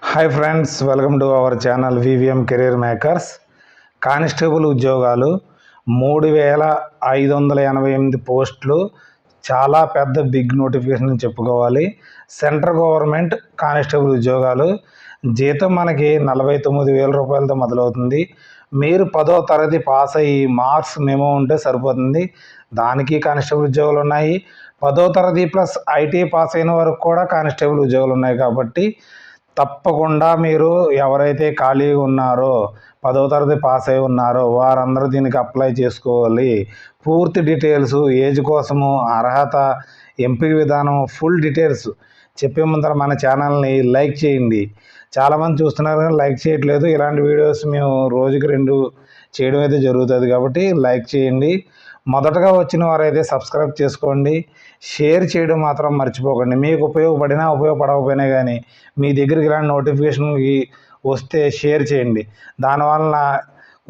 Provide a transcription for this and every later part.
Hi friends, welcome to our channel VVM career makers. Constable ఉద్యోగాలు 3588 పోస్టులు, చాలా పెద్ద బిగ్ నోటిఫికేషన్ చెప్పుకోవాలి. సెంట్రల్ గవర్నమెంట్ కానిస్టేబుల్ ఉద్యోగాలు. జీతం మనకి 49,000 రూపాయలతో మొదలవుతుంది. మీరు 10వ తరగతి పాస్ అయ్యి మార్క్స్ మెమో ఉంటే సరిపోతుంది. దానికి కానిస్టేబుల్ ఉద్యోగాలు ఉన్నాయి. 10వ తరగతి ప్లస్ ఐటీ పాస్ అయిన వరకు కూడా కానిస్టేబుల్ ఉద్యోగాలు ఉన్నాయి. కాబట్టి తప్పకుండా మీరు ఎవరైతే ఖాళీగా ఉన్నారో, 10వ తరగతి పాస్ అయి ఉన్నారో వారందరూ దీనికి అప్లై చేసుకోవాలి. పూర్తి డీటెయిల్స్, ఏజ్ కోసము, అర్హత, ఎంపిక విధానం, ఫుల్ డీటెయిల్స్ చెప్పే ముందర మన ఛానల్ని లైక్ చేయండి. చాలామంది చూస్తున్నారు కానీ లైక్ చేయట్లేదు. ఇలాంటి వీడియోస్ మేము రోజుకి 2 చేయడం అయితే జరుగుతుంది. కాబట్టి లైక్ చేయండి. మొదటగా వచ్చిన వారైతే సబ్స్క్రైబ్ చేసుకోండి. షేర్ చేయడం మాత్రం మర్చిపోకండి. మీకు ఉపయోగపడినా ఉపయోగపడకపోయినా కానీ మీ దగ్గరికి ఇలాంటి నోటిఫికేషన్కి వస్తే షేర్ చేయండి. దానివలన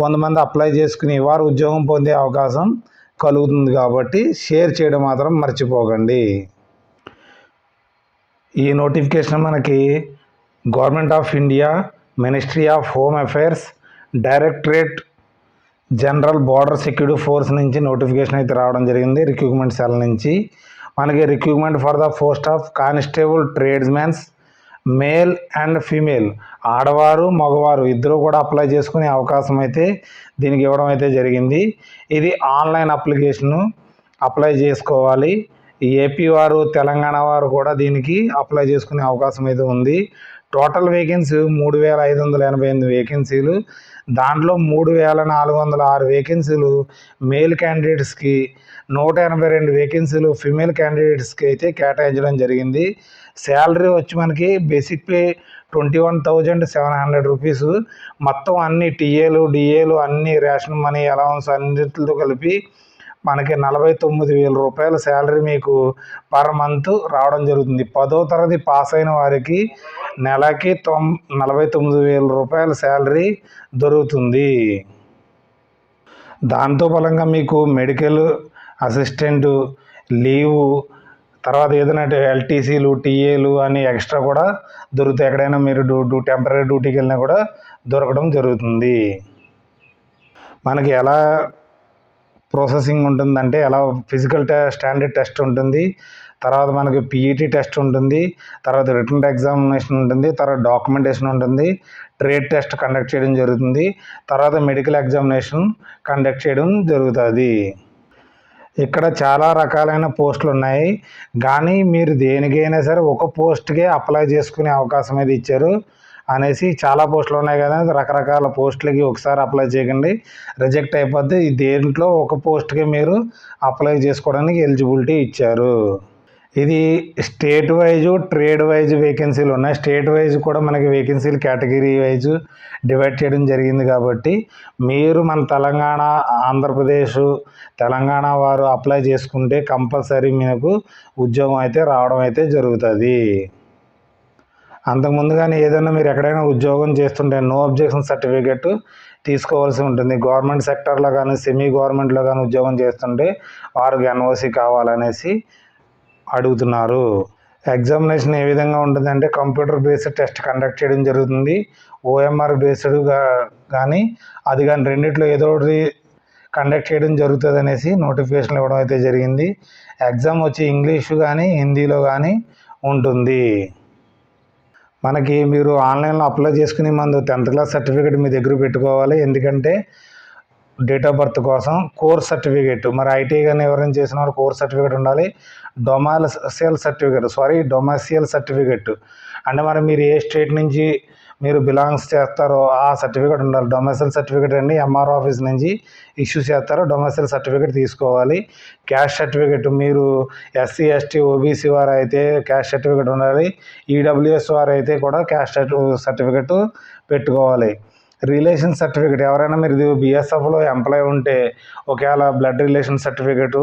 కొంతమంది అప్లై చేసుకుని వారు ఉద్యోగం పొందే అవకాశం కలుగుతుంది. కాబట్టి షేర్ చేయడం మాత్రం మర్చిపోకండి. ఈ నోటిఫికేషన్ మనకి government of India, ministry of home affairs, directorate general border security force నుంచి నోటిఫికేషన్ అయితే రావడం జరిగింది. రిక్రూట్మెంట్ సెల్ నుంచి మనకి recruitment for the post of constable tradesmens, male and female, ఆడవారు మగవారు ఇద్దరు కూడా అప్లై చేసుకునే అవకాశం అయితే దీనికి ఇవ్వడం అయితే జరిగింది. ఇది ఆన్లైన్ అప్లికేషను, అప్లై చేసుకోవాలి. ఏపీ వారు, తెలంగాణ వారు కూడా దీనికి అప్లై చేసుకునే అవకాశం అయితే ఉంది. Total vacancy 3,588 వేకెన్సీలు. దాంట్లో 3,406 వేకెన్సీలు మేల్ క్యాండిడేట్స్కి, 182 వేకెన్సీలు ఫిమేల్ క్యాండిడేట్స్కి అయితే కేటాయించడం జరిగింది. శాలరీ వచ్చి మనకి బేసిక్ పే 21,700 రూపీస్. మొత్తం అన్ని టీఏలు, డిఏలు, అన్ని రేషన్ మనీ, అలవన్స్ అన్నిటితో కలిపి మనకి 49,000 రూపాయల శాలరీ మీకు పర్ మంత్ రావడం జరుగుతుంది. 10వ తరగతి పాస్ అయిన వారికి నెలకి 49,000 రూపాయల శాలరీ దొరుకుతుంది. దాంతో ఫలంగా మీకు మెడికల్ అసిస్టెంటు, లీవు, తర్వాత ఏదైనా ఎల్టీసీలు, టీఏలు అని ఎక్స్ట్రా కూడా దొరుకుతాయి. ఎక్కడైనా మీరు టెంపరీ డ్యూటీకి వెళ్ళినా కూడా దొరకడం జరుగుతుంది. మనకి ఎలా ప్రాసెసింగ్ ఉంటుందంటే, ఎలా ఫిజికల్ స్టాండర్డ్ టెస్ట్ ఉంటుంది, తర్వాత మనకి పీఈటీ టెస్ట్ ఉంటుంది, తర్వాత రిటన్ ఎగ్జామినేషన్ ఉంటుంది, తర్వాత డాక్యుమెంటేషన్ ఉంటుంది, ట్రేడ్ టెస్ట్ కండక్ట్ చేయడం జరుగుతుంది, తర్వాత మెడికల్ ఎగ్జామినేషన్ కండక్ట్ చేయడం జరుగుతుంది. ఇక్కడ చాలా రకాలైన పోస్టులు ఉన్నాయి. కానీ మీరు దేనికైనా సరే ఒక పోస్ట్కే అప్లై చేసుకునే అవకాశం అయితే ఇచ్చారు అనేసి, చాలా పోస్టులు ఉన్నాయి కదా, రకరకాల పోస్టులకి ఒకసారి అప్లై చేయకండి, రిజెక్ట్ అయిపోద్ది. దేంట్లో ఒక పోస్ట్కే మీరు అప్లై చేసుకోవడానికి ఎలిజిబిలిటీ ఇచ్చారు. ఇది స్టేట్ వైజ్, ట్రేడ్ వైజ్ వేకెన్సీలు ఉన్నాయి. స్టేట్ వైజ్ కూడా మనకి వేకెన్సీలు కేటగిరీ వైజ్ డివైడ్ చేయడం జరిగింది. కాబట్టి మీరు మన తెలంగాణ, ఆంధ్రప్రదేశ్, తెలంగాణ వారు అప్లై చేసుకుంటే కంపల్సరీ మీకు ఉద్యోగం అయితే రావడం అయితే జరుగుతుంది. అంతకుముందు కానీ ఏదైనా మీరు ఎక్కడైనా ఉద్యోగం చేస్తుంటే నో అబ్జెక్షన్ సర్టిఫికెట్ తీసుకోవాల్సి ఉంటుంది. గవర్నమెంట్ సెక్టర్లో కానీ సెమీ గవర్నమెంట్లో కానీ ఉద్యోగం చేస్తుంటే వారికి ఎన్ఓసి కావాలనేసి అడుగుతున్నారు. ఎగ్జామినేషన్ ఏ విధంగా ఉంటుందంటే, కంప్యూటర్ బేస్డ్ టెస్ట్ కండక్ట్ చేయడం జరుగుతుంది. ఓఎంఆర్ బేస్డ్గా కానీ అది కానీ రెండిట్లో ఏదో ఒకటి కండక్ట్ చేయడం జరుగుతుంది అనేసి నోటిఫికేషన్ ఇవ్వడం అయితే జరిగింది. ఎగ్జామ్ వచ్చి ఇంగ్లీషు కానీ హిందీలో కానీ ఉంటుంది. మనకి మీరు ఆన్లైన్లో అప్లై చేసుకునే ముందు 10th క్లాస్ సర్టిఫికేట్ మీ దగ్గర పెట్టుకోవాలి. ఎందుకంటే డేట్ ఆఫ్ బర్త్ కోసం. కోర్స్ సర్టిఫికేట్, మరి ఐటీ కానీ ఎవరైనా చేసిన వారు కోర్స్ సర్టిఫికేట్ ఉండాలి. డొమెసియల్ సర్టిఫికేట్ అంటే మరి మీరు ఏ స్టేట్ నుంచి మీరు బిలాంగ్స్ చేస్తారో ఆ సర్టిఫికేట్ ఉండాలి. డొమెసియల్ సర్టిఫికేట్ అండి ఎంఆర్ఓ ఆఫీస్ నుంచి ఇష్యూ చేస్తారో డొమెసియల్ సర్టిఫికేట్ తీసుకోవాలి. క్యాస్ట్ సర్టిఫికేట్, మీరు ఎస్సీ, ఎస్టీ, ఓబీసీ వారు అయితే క్యాస్ట్ సర్టిఫికేట్ ఉండాలి. ఈడబ్ల్యూఎస్ వారు అయితే కూడా క్యాస్ట్ సర్టిఫికేట్ పెట్టుకోవాలి. రిలేషన్ సర్టిఫికేట్, ఎవరైనా మీరు బిఎస్ఎఫ్లో ఎంప్లాయ్ ఉంటే ఒకవేళ బ్లడ్ రిలేషన్ సర్టిఫికేట్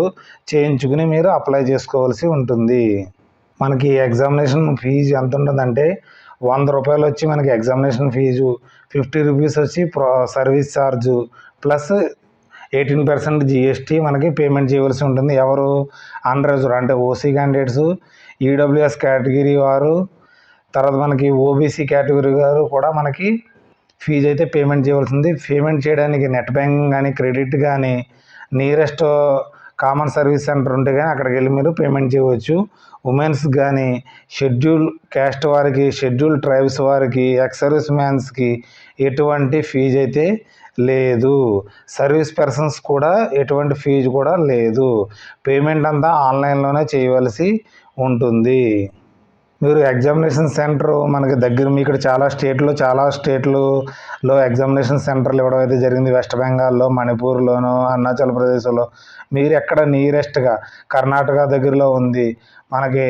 చేయించుకుని మీరు అప్లై చేసుకోవాల్సి ఉంటుంది. మనకి ఎగ్జామినేషన్ ఫీజు ఎంత ఉంటుందంటే 100 రూపాయలు వచ్చి మనకి ఎగ్జామినేషన్ ఫీజు, 50 రూపీస్ వచ్చి సర్వీస్ ఛార్జు, ప్లస్ 18% జిఎస్టీ మనకి పేమెంట్ చేయవలసి ఉంటుంది. ఎవరు అన్రిజర్వ్డ్ అంటే ఓసీ క్యాండిడేట్స్, ఈడబ్ల్యూఎస్ కేటగిరీ వారు, తర్వాత మనకి ఓబీసీ కేటగిరీ గారు కూడా మనకి ఫీజు అయితే పేమెంట్ చేయవలసింది. పేమెంట్ చేయడానికి నెట్ బ్యాంకింగ్ కానీ క్రెడిట్ కానీ నియరెస్ట్ కామన్ సర్వీస్ సెంటర్ ఉంటే కానీ అక్కడికి వెళ్ళి మీరు పేమెంట్ చేయవచ్చు. ఉమెన్స్ కానీ షెడ్యూల్ క్యాస్ట్ వారికి, షెడ్యూల్ ట్రైబ్స్ వారికి, ఎక్స్ సర్వీస్ మ్యాన్స్కి ఎటువంటి ఫీజు అయితే లేదు. సర్వీస్ పర్సన్స్ కూడా ఎటువంటి ఫీజు కూడా లేదు. పేమెంట్ అంతా ఆన్లైన్లోనే చేయవలసి ఉంటుంది. మీరు ఎగ్జామినేషన్ సెంటర్ మనకి దగ్గర మీ ఇక్కడ చాలా స్టేట్లలో ఎగ్జామినేషన్ సెంటర్లు ఇవ్వడం అయితే జరిగింది. వెస్ట్ బెంగాల్లో, మణిపూర్లోను, అరుణాచల్ ప్రదేశ్లో. మీరు ఎక్కడ నియరెస్ట్గా కర్ణాటక దగ్గరలో ఉంది, మనకి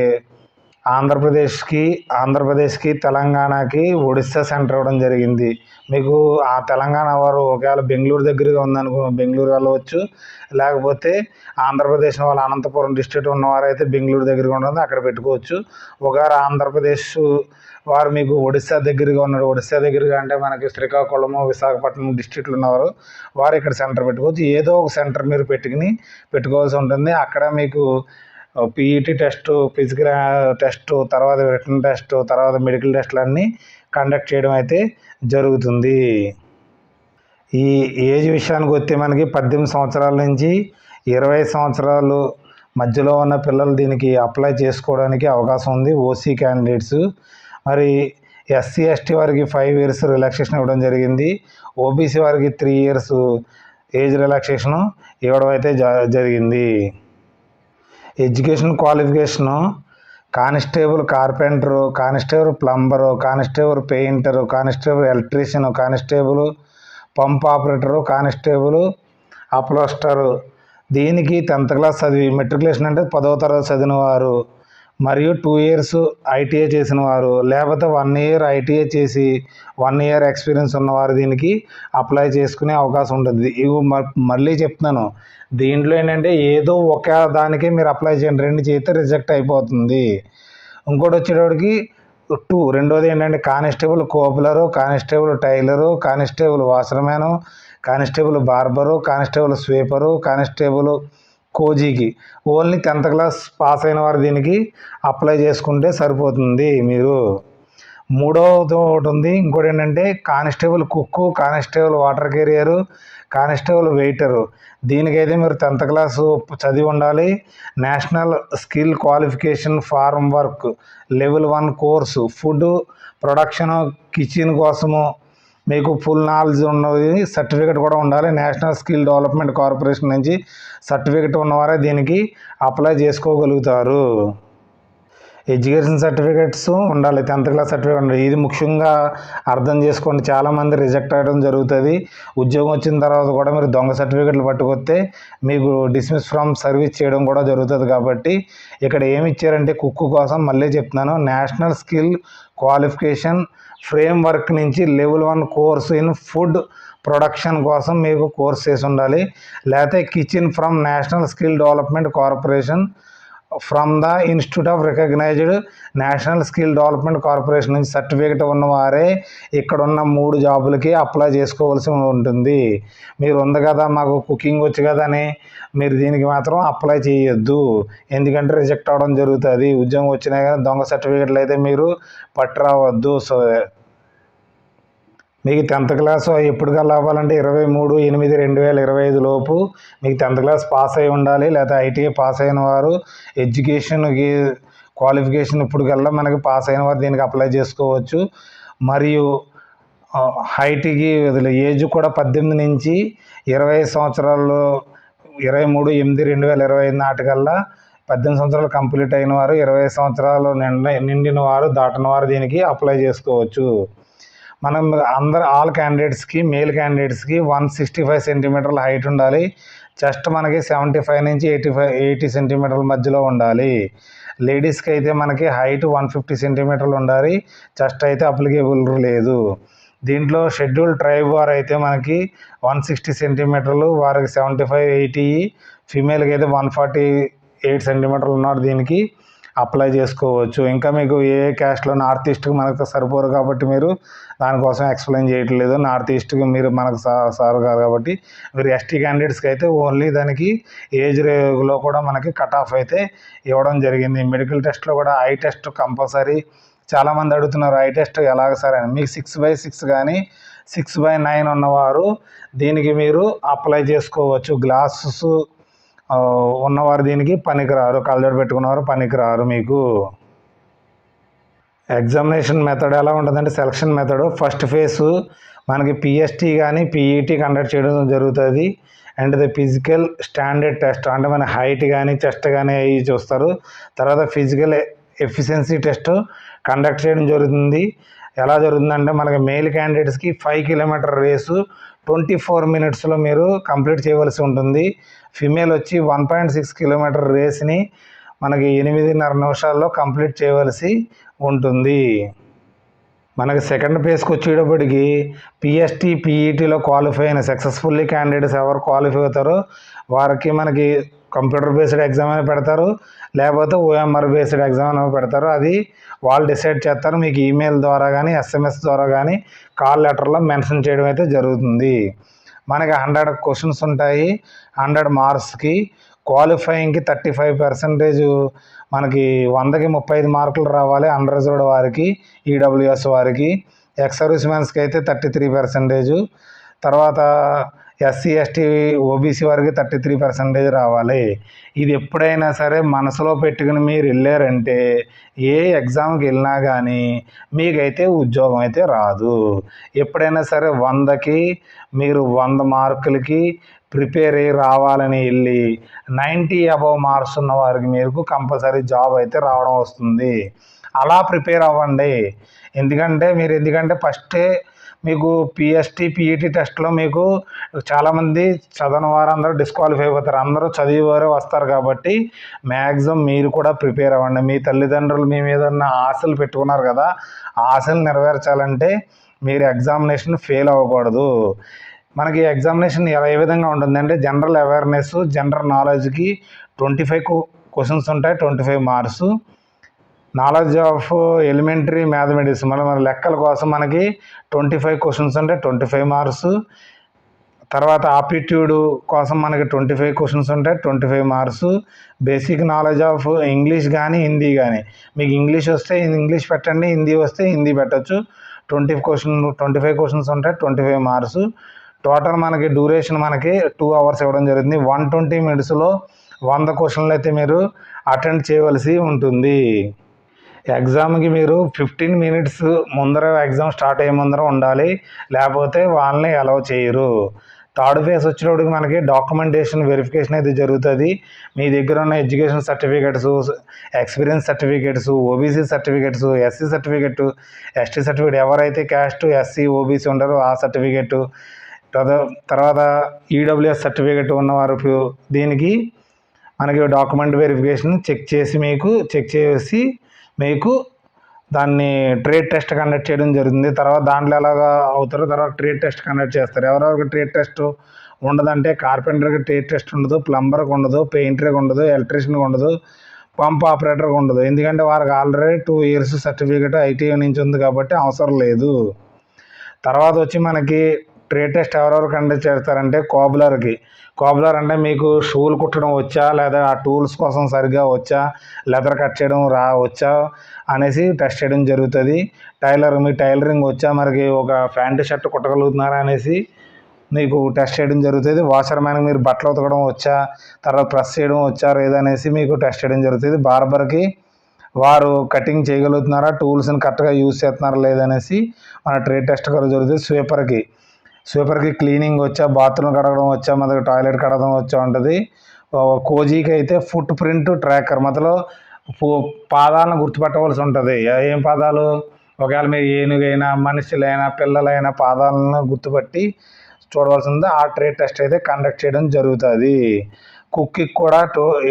ఆంధ్రప్రదేశ్కి తెలంగాణకి ఒడిస్సా సెంటర్ ఇవ్వడం జరిగింది. మీకు ఆ తెలంగాణ వారు ఒకవేళ బెంగళూరు దగ్గరగా ఉందనుకో బెంగళూరు వెళ్ళవచ్చు. లేకపోతే ఆంధ్రప్రదేశ్ వాళ్ళు అనంతపురం డిస్ట్రిక్ట్ ఉన్నవారైతే బెంగళూరు దగ్గరగా ఉంటుంది, అక్కడ పెట్టుకోవచ్చు. ఒకవేళ ఆంధ్రప్రదేశ్ వారు మీకు ఒడిస్సా దగ్గరగా ఉన్నాడు, ఒడిస్సా దగ్గరగా అంటే మనకి శ్రీకాకుళము, విశాఖపట్నం డిస్ట్రిక్ట్లు ఉన్నవారు వారు ఇక్కడ సెంటర్ పెట్టుకోవచ్చు. ఏదో ఒక సెంటర్ మీరు పెట్టుకోవాల్సి ఉంటుంది. అక్కడ మీకు పీఈటీ టెస్ట్, ఫిజికల్ టెస్ట్, తర్వాత రిటన్ టెస్ట్, తర్వాత మెడికల్ టెస్టులు అన్నీ కండక్ట్ చేయడం అయితే జరుగుతుంది. ఈ ఏజ్ విషయానికి వస్తే మనకి 18 సంవత్సరాల నుంచి 20 సంవత్సరాలు మధ్యలో ఉన్న పిల్లలు దీనికి అప్లై చేసుకోవడానికి అవకాశం ఉంది, ఓసీ క్యాండిడేట్స్. మరి ఎస్సీ ఎస్టీ వారికి 5 years రిలాక్సేషన్ ఇవ్వడం జరిగింది. ఓబీసీ వారికి 3 years ఏజ్ రిలాక్సేషను ఇవ్వడం అయితే జరిగింది. Education qualification constable carpenter, constable plumber, constable painter, constable electrician, constable pump operator, constable upholster. దీనికి 10th క్లాస్ చదివి మెట్రికులేషన్ అంటే 10వ తరగతి చదివిన వారు మరియు 2 years ఐటీఐ చేసిన వారు, లేకపోతే 1 year ఐటీఐ చేసి 1 year ఎక్స్పీరియన్స్ ఉన్నవారు దీనికి అప్లై చేసుకునే అవకాశం ఉంటుంది. ఇవి మళ్ళీ చెప్తున్నాను, దీంట్లో ఏంటంటే ఏదో ఒక దానికే మీరు అప్లై చేయండి, 2 చేస్తే రిజెక్ట్ అయిపోతుంది. ఇంకోటి వచ్చేటప్పటికి రెండోది ఏంటంటే constable cobbler, constable tailor, constable washerman, constable barber, constable sweeper, constable కోజీకి ఓన్లీ 10th క్లాస్ పాస్ అయిన వారు దీనికి అప్లై చేసుకుంటే సరిపోతుంది. మీరు మూడవది ఒకటి ఉంది, ఇంకోటి ఏంటంటే constable cook, constable water carrier, constable waiter. దీనికైతే మీరు 10th క్లాస్ చదివి ఉండాలి. National skill qualification framework level 1 course, food production kitchen కోసము మీకు ఫుల్ నాలెడ్జ్ ఉన్నది, సర్టిఫికేట్ కూడా ఉండాలి. నేషనల్ స్కిల్ డెవలప్మెంట్ కార్పొరేషన్ నుంచి సర్టిఫికేట్ ఉన్నవారే దీనికి అప్లై చేసుకోగలుగుతారు. ఎడ్యుకేషన్ సర్టిఫికేట్స్ ఉండాలి, 10th క్లాస్ సర్టిఫికేట్ ఉండాలి. ఇది ముఖ్యంగా అర్థం చేసుకోండి, చాలామంది రిజెక్ట్ అవ్వడం జరుగుతుంది. ఉద్యోగం వచ్చిన తర్వాత కూడా మీరు దొంగ సర్టిఫికేట్లు పట్టుకొస్తే మీకు డిస్మిస్ ఫ్రమ్ సర్వీస్ చేయడం కూడా జరుగుతుంది. కాబట్టి ఇక్కడ ఏమి ఇచ్చారంటే కుక్కు కోసం మళ్ళీ చెప్తున్నాను, national skill qualification framework నుంచి level 1 course in food production కోసం మీకు కోర్స్ చేసి ఉండాలి. లేకపోతే kitchen from national skill development corporation from the institute of recognised national skill development corporation నుంచి సర్టిఫికేట్ ఉన్నవారే ఇక్కడ ఉన్న 3 జాబులకి అప్లై చేసుకోవాల్సి ఉంటుంది. మీరు ఉంది కదా మాకు కుకింగ్ వచ్చు కదా అని మీరు దీనికి మాత్రం అప్లై చేయొద్దు, ఎందుకంటే రిజెక్ట్ అవ్వడం జరుగుతుంది. ఉద్యోగం వచ్చినా కానీ దొంగ సర్టిఫికేట్లు అయితే మీరు పట్టురావద్దు. సో మీకు 10th క్లాస్ ఎప్పటికల్లా అవ్వాలంటే 23/8/2025 లోపు మీకు 10th క్లాస్ పాస్ అయి ఉండాలి. లేదా ఐటీఐ పాస్ అయిన వారు ఎడ్యుకేషన్కి క్వాలిఫికేషన్ ఇప్పటికల్లా మనకి పాస్ అయిన వారు దీనికి అప్లై చేసుకోవచ్చు. మరియు హైట్కి ఏజ్ కూడా 18 నుంచి 20 సంవత్సరాలు 23/8/2025 నాటికల్లా 18 సంవత్సరాలు కంప్లీట్ అయిన వారు, 20 సంవత్సరాలు నిండిన వారు, దాటిన వారు దీనికి అప్లై చేసుకోవచ్చు. మనం ఆల్ క్యాండిడేట్స్కి మేల్ క్యాండిడేట్స్కి 165 సెంటీమీటర్ల హైట్ ఉండాలి. చెస్ట్ మనకి 75 నుంచి 80 సెంటీమీటర్ల మధ్యలో ఉండాలి. లేడీస్కి అయితే మనకి హైట్ 150 సెంటీమీటర్లు ఉండాలి. చెస్ట్ అయితే అప్లికేబుల్ లేదు. దీంట్లో షెడ్యూల్ ట్రైబ్ వారు అయితే మనకి 160 సెంటీమీటర్లు, వారికి 75-80, ఫీమేల్కి అయితే 148 సెంటీమీటర్లు ఉన్నారు, దీనికి అప్లై చేసుకోవచ్చు. ఇంకా మీకు ఏ క్యాస్ట్లో నార్త్ ఈస్ట్కి మనకు సరిపోరు కాబట్టి మీరు దానికోసం ఎక్స్ప్లెయిన్ చేయట్లేదు. నార్త్ ఈస్ట్కి మీరు మనకు సార్ కాదు కాబట్టి మీరు ఎస్టీ క్యాండిడేట్స్కి అయితే ఓన్లీ దానికి ఏజ్లో కూడా మనకి కట్ ఆఫ్ అయితే ఇవ్వడం జరిగింది. మెడికల్ టెస్ట్లో కూడా ఐ టెస్ట్ కంపల్సరీ, చాలామంది అడుగుతున్నారు ఐ టెస్ట్ ఎలాగ సార్ అని. మీకు 6/6 కానీ 6/9 ఉన్నవారు దీనికి మీరు అప్లై చేసుకోవచ్చు. గ్లాసెస్ ఉన్నవారు దీనికి పనికిరారు, కళ్ళజోడు పెట్టుకున్నవారు పనికిరారు. మీకు ఎగ్జామినేషన్ మెథడ్ ఎలా ఉంటుందంటే సెలక్షన్ మెథడ్ ఫస్ట్ ఫేజ్ మనకి పిఎస్టీ కానీ పీఈటీ కండక్ట్ చేయడం జరుగుతుంది. And the physical standard test అంటే మన హైట్ కానీ చెస్ట్ కానీ అవి చూస్తారు. తర్వాత ఫిజికల్ ఎఫిషియన్సీ టెస్ట్ కండక్ట్ చేయడం జరుగుతుంది. ఎలా జరుగుతుందంటే మనకి మేల్ క్యాండిడేట్స్కి 5 కిలోమీటర్ రేసు 24 మినిట్స్లో మీరు కంప్లీట్ చేయవలసి ఉంటుంది. ఫిమేల్ వచ్చి 1.6 కిలోమీటర్ రేస్ని మనకి 8.5 నిమిషాల్లో కంప్లీట్ చేయవలసి ఉంటుంది. మనకి సెకండ్ ఫేజ్కి వచ్చేటప్పటికి పిఎస్టీ పీఈటీలో క్వాలిఫై అయిన సక్సెస్ఫుల్లీ క్యాండిడేట్స్ ఎవరు క్వాలిఫై అవుతారో వారికి మనకి కంప్యూటర్ బేస్డ్ ఎగ్జామ్ అని పెడతారు, లేకపోతే ఓఎంఆర్ బేస్డ్ ఎగ్జామ్ అని పెడతారు. అది వాళ్ళు డిసైడ్ చేస్తారు. మీకు ఈమెయిల్ ద్వారా కానీ ఎస్ఎంఎస్ ద్వారా కానీ కాల్ లెటర్లో మెన్షన్ చేయడం అయితే జరుగుతుంది. మనకి 100 క్వశ్చన్స్ ఉంటాయి. 100 మార్క్స్కి క్వాలిఫైయింగ్కి 35% మనకి 100కి 35 మార్కులు రావాలి అన్రిజర్వ్డ్ వారికి, ఈడబ్ల్యూఎస్ వారికి. ఎక్స్ సర్వీస్ మ్యాన్స్కి అయితే 33%. తర్వాత ఎస్సీ ఎస్టీ ఓబీసీ వారికి 33% రావాలి. ఇది ఎప్పుడైనా సరే మనసులో పెట్టుకుని మీరు వెళ్ళారంటే ఏ ఎగ్జామ్కి వెళ్ళినా కానీ మీకైతే ఉద్యోగం అయితే రాదు. ఎప్పుడైనా సరే 100కి మీరు 100 మార్కులకి ప్రిపేర్ అయ్యి రావాలని వెళ్ళి 90 అబవ్ మార్క్స్ ఉన్న వారికి మీకు కంపల్సరీ జాబ్ అయితే రావడం వస్తుంది. అలా ప్రిపేర్ అవ్వండి. ఎందుకంటే ఫస్టే మీకు పిఎస్టీ పీఈటీ టెస్ట్లో మీకు చాలామంది చదవని వారు అందరూ డిస్క్వాలిఫై అయిపోతారు. అందరూ చదివేవారే వస్తారు కాబట్టి మ్యాక్సిమం మీరు కూడా ప్రిపేర్ అవ్వండి. మీ తల్లిదండ్రులు మీ మీద ఉన్న ఆశలు పెట్టుకున్నారు కదా, ఆ ఆశలు నెరవేర్చాలంటే మీరు ఎగ్జామినేషన్ ఫెయిల్ అవ్వకూడదు. మనకి ఎగ్జామినేషన్ ఏ విధంగా ఉంటుందంటే జనరల్ అవేర్నెస్, జనరల్ నాలెడ్జ్కి 25 క్వశ్చన్స్ ఉంటాయి, 25 marks. Knowledge of elementary mathematics మన లెక్కల కోసం మనకి 25 క్వశ్చన్స్ ఉంటాయి, 25 మార్క్స్. తర్వాత ఆప్టిట్యూడ్ కోసం మనకి 25 క్వశ్చన్స్ ఉంటాయి, 25 marks. Basic knowledge of English కానీ హిందీ కానీ, మీకు ఇంగ్లీష్ వస్తే ఇంగ్లీష్ పెట్టండి, హిందీ వస్తే హిందీ పెట్టచ్చు. 25 క్వశ్చన్స్ ఉంటాయి, 25 మార్క్స్. టోటల్ మనకి డ్యూరేషన్ మనకి 2 అవర్స్ ఇవ్వడం జరుగుతుంది. 120 మినిట్స్లో 100 క్వశ్చన్లు అయితే మీరు అటెండ్ చేయవలసి ఉంటుంది. ఎగ్జామ్కి మీరు 15 మినిట్స్ ముందర ఎగ్జామ్ స్టార్ట్ అయ్యే ముందర ఉండాలి, లేకపోతే వాళ్ళని అలౌ చేయరు. థర్డ్ ఫేజ్ వచ్చేటప్పటికి మనకి డాక్యుమెంటేషన్ వెరిఫికేషన్ అయితే జరుగుతుంది. మీ దగ్గర ఉన్న education certificates, experience certificates, OBC certificates, SC certificate, ST certificate, ఎవరైతే క్యాస్ట్ ఎస్సీ ఓబీసీ ఉంటారో ఆ సర్టిఫికేటు, తర్వాత ఈడబ్ల్యూఎస్ సర్టిఫికేట్ ఉన్నవారు దీనికి మనకి డాక్యుమెంట్ వెరిఫికేషన్ చెక్ చేసి మీకు దాన్ని ట్రేడ్ టెస్ట్ కండక్ట్ చేయడం జరుగుతుంది. తర్వాత దాంట్లో ఎలాగా అవుతారో తర్వాత ట్రేడ్ టెస్ట్ కండక్ట్ చేస్తారు. ఎవరెవరికి ట్రేడ్ టెస్ట్ ఉండదంటే కార్పెంటర్కి ట్రేడ్ టెస్ట్ ఉండదు, ప్లంబర్కి ఉండదు, పెయింటర్కి ఉండదు, ఎలక్ట్రీషియన్కి ఉండదు, పంప్ ఆపరేటర్కి ఉండదు. ఎందుకంటే వారికి ఆల్రెడీ 2 ఇయర్స్ సర్టిఫికేట్ ఐటీఐ నుంచి ఉంది కాబట్టి అవసరం లేదు. తర్వాత వచ్చి మనకి ట్రేడ్ టెస్ట్ ఎవరెవరు కండక్ట్ చేస్తారంటే కోబ్లర్ అంటే మీకు షూలు కుట్టడం వచ్చా, లేదా ఆ టూల్స్ కోసం సరిగ్గా వచ్చా, లెదర్ కట్ చేయడం వచ్చా అనేసి టెస్ట్ చేయడం జరుగుతుంది. మీ టైలరింగ్ వచ్చా, మనకి ఒక ప్యాంటు షర్ట్ కుట్టగలుగుతున్నారా అనేసి మీకు టెస్ట్ చేయడం జరుగుతుంది. వాషర్ మ్యాన్కి మీరు బట్టలు ఉతకడం వచ్చా, తర్వాత ప్రెస్ చేయడం వచ్చా లేదనేసి మీకు టెస్ట్ చేయడం జరుగుతుంది. బార్బర్కి వారు కటింగ్ చేయగలుగుతున్నారా, టూల్స్ని కరెక్ట్గా యూజ్ చేస్తున్నారా లేదనేసి మన ట్రేడ్ టెస్ట్ కూడా జరుగుతుంది. స్వీపర్కి క్లీనింగ్ వచ్చా, బాత్రూమ్ కడగడం వచ్చా, మనకి టాయిలెట్ కడగడం వచ్చా ఉంటుంది. కోజీకి అయితే ఫుట్ ప్రింట్ ట్రాకర్ మధ్యలో పాదాలను గుర్తుపెట్టవలసి ఉంటుంది. ఏం పాదాలు, ఒకవేళ మీరు ఏనుగైనా మనుషులైనా పిల్లలైనా పాదాలను గుర్తుపట్టి చూడవలసి ఉంది. ఆ ట్రేడ్ టెస్ట్ అయితే కండక్ట్ చేయడం జరుగుతుంది. కుక్కి కూడా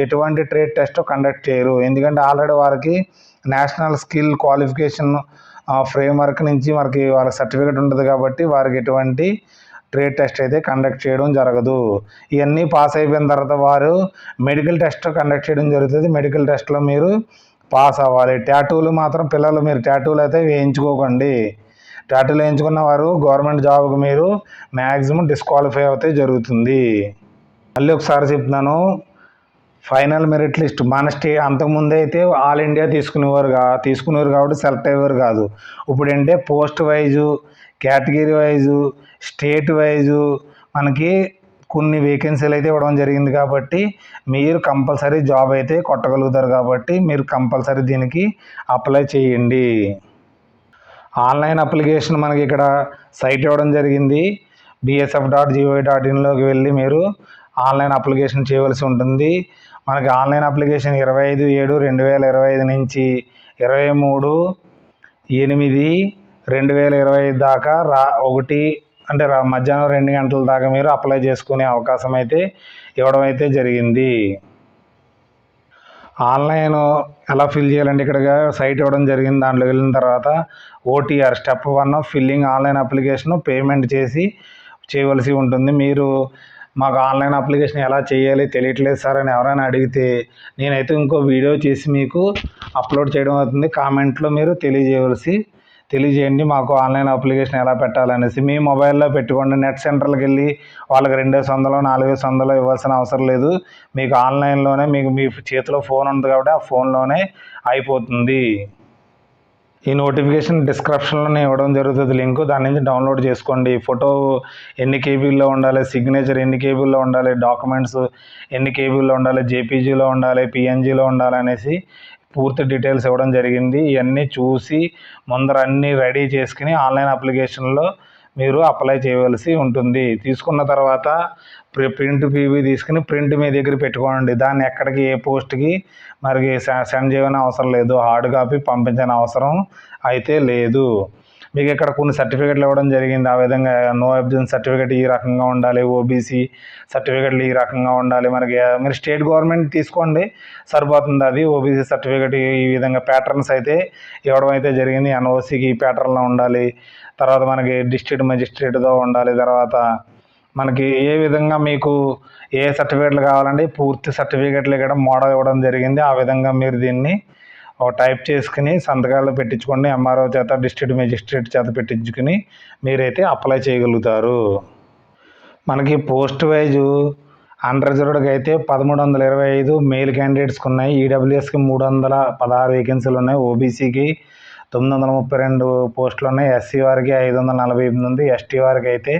ఎటువంటి ట్రేడ్ టెస్ట్ కండక్ట్ చేయరు. ఎందుకంటే ఆల్రెడీ వారికి నేషనల్ స్కిల్ క్వాలిఫికేషన్ ఫ్రేమ్వర్క్ నుంచి వాళ్ళకి సర్టిఫికేట్ ఉంటుంది కాబట్టి వారికి ఎటువంటి ట్రేడ్ టెస్ట్ అయితే కండక్ట్ చేయడం జరగదు. ఇవన్నీ పాస్ అయిపోయిన తర్వాత వారు మెడికల్ టెస్ట్ కండక్ట్ చేయడం జరుగుతుంది. మెడికల్ టెస్ట్లో మీరు పాస్ అవ్వాలి. ట్యాటూలు మాత్రం పిల్లలు మీరు ట్యాటూలు అయితే వేయించుకోకండి. ట్యాటూలు వేయించుకున్న వారు గవర్నమెంట్ జాబ్కి మీరు మ్యాక్సిమం డిస్క్వాలిఫై అవుతే జరుగుతుంది. మళ్ళీ ఒకసారి చెప్తున్నాను, ఫైనల్ మెరిట్ లిస్ట్ మన అంతకుముందు అయితే ఆల్ ఇండియా తీసుకునేవారు కాబట్టి సెలెక్ట్ అయ్యేవారు కాదు. ఇప్పుడు అంటే post wise, category wise, state wise మనకి కొన్ని వేకెన్సీలు అయితే ఇవ్వడం జరిగింది. కాబట్టి మీరు కంపల్సరీ జాబ్ అయితే కొట్టగలుగుతారు. కాబట్టి మీరు కంపల్సరీ దీనికి అప్లై చేయండి. ఆన్లైన్ అప్లికేషన్ మనకి ఇక్కడ సైట్ ఇవ్వడం జరిగింది. bsf.gov.inలోకి వెళ్ళి మీరు ఆన్లైన్ అప్లికేషన్ చేయవలసి ఉంటుంది. మనకి ఆన్లైన్ అప్లికేషన్ 25/7/2025 నుంచి 23/8/2025 దాకా మధ్యాహ్నం 2 గంటల దాకా మీరు అప్లై చేసుకునే అవకాశం అయితే ఇవ్వడం అయితే జరిగింది. ఆన్లైన్ ఎలా ఫిల్ చేయాలంటే ఇక్కడ సైట్ ఇవ్వడం జరిగింది. దాంట్లో వెళ్ళిన తర్వాత OTR step 1 filling online application payment చేసి చేయవలసి ఉంటుంది. మీరు మాకు ఆన్లైన్ అప్లికేషన్ ఎలా చేయాలి తెలియట్లేదు సార్ అని ఎవరైనా అడిగితే నేనైతే ఇంకో వీడియో చేసి మీకు అప్లోడ్ చేయడం అవుతుంది. కామెంట్లో మీరు తెలియజేయండి మాకు ఆన్లైన్ అప్లికేషన్ ఎలా పెట్టాలనేసి. మీ మొబైల్లో పెట్టుకోండి. నెట్ సెంటర్కి వెళ్ళి వాళ్ళకి 2500 4500 ఇవ్వాల్సిన అవసరం లేదు. మీకు ఆన్లైన్లోనే మీ చేతిలో ఫోన్ ఉంది కాబట్టి ఆ ఫోన్లోనే అయిపోతుంది. ఈ నోటిఫికేషన్ డిస్క్రిప్షన్లోనే ఇవ్వడం జరుగుతుంది లింక్. దాని నుంచి డౌన్లోడ్ చేసుకోండి. ఫోటో ఎన్ని కేబీల్లో ఉండాలి, సిగ్నేచర్ ఎన్ని కేబీల్లో ఉండాలి, డాక్యుమెంట్స్ ఎన్ని కేబీల్లో ఉండాలి, జేపీజీలో ఉండాలి, పిఎన్జీలో ఉండాలి అనేసి పూర్తి డీటెయిల్స్ ఇవ్వడం జరిగింది. ఇవన్నీ చూసి ముందర అన్నీ రెడీ చేసుకుని ఆన్లైన్ అప్లికేషన్లో మీరు అప్లై చేయవలసి ఉంటుంది. తీసుకున్న తర్వాత ప్రింట్ పీవీ తీసుకుని ప్రింట్ మీ దగ్గర పెట్టుకోండి. దాన్ని ఎక్కడికి ఏ పోస్ట్కి మరి సెండ్ చేయని అవసరం లేదు. హార్డ్ కాపీ పంపించని అవసరం అయితే లేదు. మీకు ఇక్కడ కొన్ని సర్టిఫికెట్లు ఇవ్వడం జరిగింది. ఆ విధంగా నో అబ్జెక్షన్ సర్టిఫికెట్ ఈ రకంగా ఉండాలి, ఓబీసీ సర్టిఫికెట్లు ఈ రకంగా ఉండాలి. మీరు స్టేట్ గవర్నమెంట్ తీసుకోండి సరిపోతుంది. అది ఓబీసీ సర్టిఫికెట్ ఈ విధంగా ప్యాటర్న్స్ అయితే ఇవ్వడం అయితే జరిగింది. ఎన్ఓసీకి ఈ ప్యాటర్న్లో ఉండాలి. తర్వాత మనకి డిస్ట్రిక్ట్ మెజిస్ట్రేట్తో ఉండాలి. తర్వాత మనకి ఏ విధంగా మీకు ఏ సర్టిఫికెట్లు కావాలంటే పూర్తి సర్టిఫికెట్లు ఇక్కడ మోడల్ ఇవ్వడం జరిగింది. ఆ విధంగా మీరు దీన్ని టైప్ చేసుకుని సంతకాలు పెట్టించుకోండి. ఎంఆర్ఓ చేత, డిస్ట్రిక్ట్ మెజిస్ట్రేట్ చేత పెట్టించుకుని మీరైతే అప్లై చేయగలుగుతారు. మనకి పోస్ట్ వైజు అన్రిజర్వ్డ్కి అయితే 1325 మెయిల్ క్యాండిడేట్స్కి ఉన్నాయి. ఈడబ్ల్యూఎస్కి 316 వేకెన్సీలు ఉన్నాయి. ఓబీసీకి 932 పోస్టులు ఉన్నాయి. ఎస్సీ వారికి 548 ఉంది. ఎస్టీ వారికి అయితే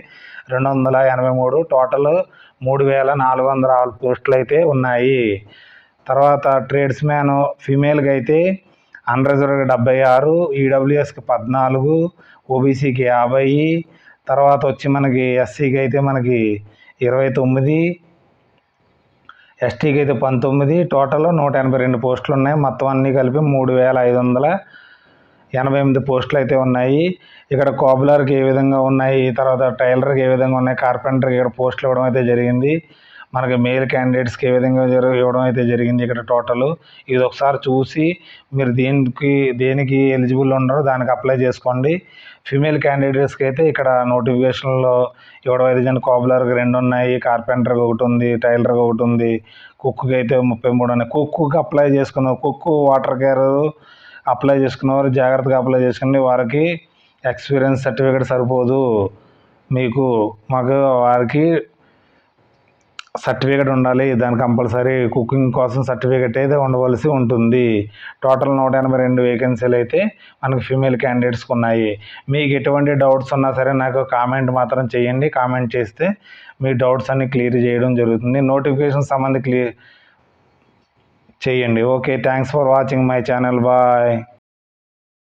283. టోటల్ 3406 పోస్టులు అయితే ఉన్నాయి. తర్వాత ట్రేడ్స్ మ్యాన్ ఫీమేల్కి అయితే అన్రిజర్వ్డ్కి 76, ఈడబ్ల్యూఎస్కి 14, ఓబీసీకి 50, తర్వాత వచ్చి మనకి ఎస్సీకి అయితే మనకి 29, ఎస్టీకి అయితే 19. టోటల్ 182 పోస్టులు ఉన్నాయి. మొత్తం అన్నీ కలిపి 3588 పోస్టులు అయితే ఉన్నాయి. ఇక్కడ కోబులర్కి ఏ విధంగా ఉన్నాయి, తర్వాత టైలర్కి ఏ విధంగా ఉన్నాయి, కార్పెంటర్కి ఇక్కడ పోస్టులు ఇవ్వడం అయితే జరిగింది. మనకి మేల్ క్యాండిడేట్స్కి ఏ విధంగా ఇవ్వడం అయితే జరిగింది ఇక్కడ టోటల్. ఇది ఒకసారి చూసి మీరు దేనికి ఎలిజిబుల్ ఉన్నారో దానికి అప్లై చేసుకోండి. ఫీమేల్ క్యాండిడేట్స్కి అయితే ఇక్కడ నోటిఫికేషన్లో ఇవ్వడం అయితే కోబులర్కి 2 ఉన్నాయి, కార్పెంటర్కి 1 ఉంది, టైలర్కి 1 ఉంది, కుక్కి అయితే 33 ఉన్నాయి. కుక్కి అప్లై చేసుకున్నారు. కుక్కు వాటర్ కేర్ అప్లై చేసుకున్నవారు జాగ్రత్తగా అప్లై చేసుకుని వారికి ఎక్స్పీరియన్స్ సర్టిఫికేట్ సరిపోదు. మాకు వారికి సర్టిఫికేట్ ఉండాలి. దాని కంపల్సరీ కుకింగ్ కోసం సర్టిఫికేట్ అయితే ఉండవలసి ఉంటుంది. టోటల్ 182 వేకెన్సీలు అయితే మనకు ఫీమేల్ క్యాండిడేట్స్కి ఉన్నాయి. మీకు ఎటువంటి డౌట్స్ ఉన్నా సరే నాకు కామెంట్ మాత్రం చేయండి. కామెంట్ చేస్తే మీ డౌట్స్ అన్ని క్లియర్ చేయడం జరుగుతుంది. నోటిఫికేషన్ సంబంధి క్లియర్ చేయండి. Okay, thanks for watching my channel. Bye.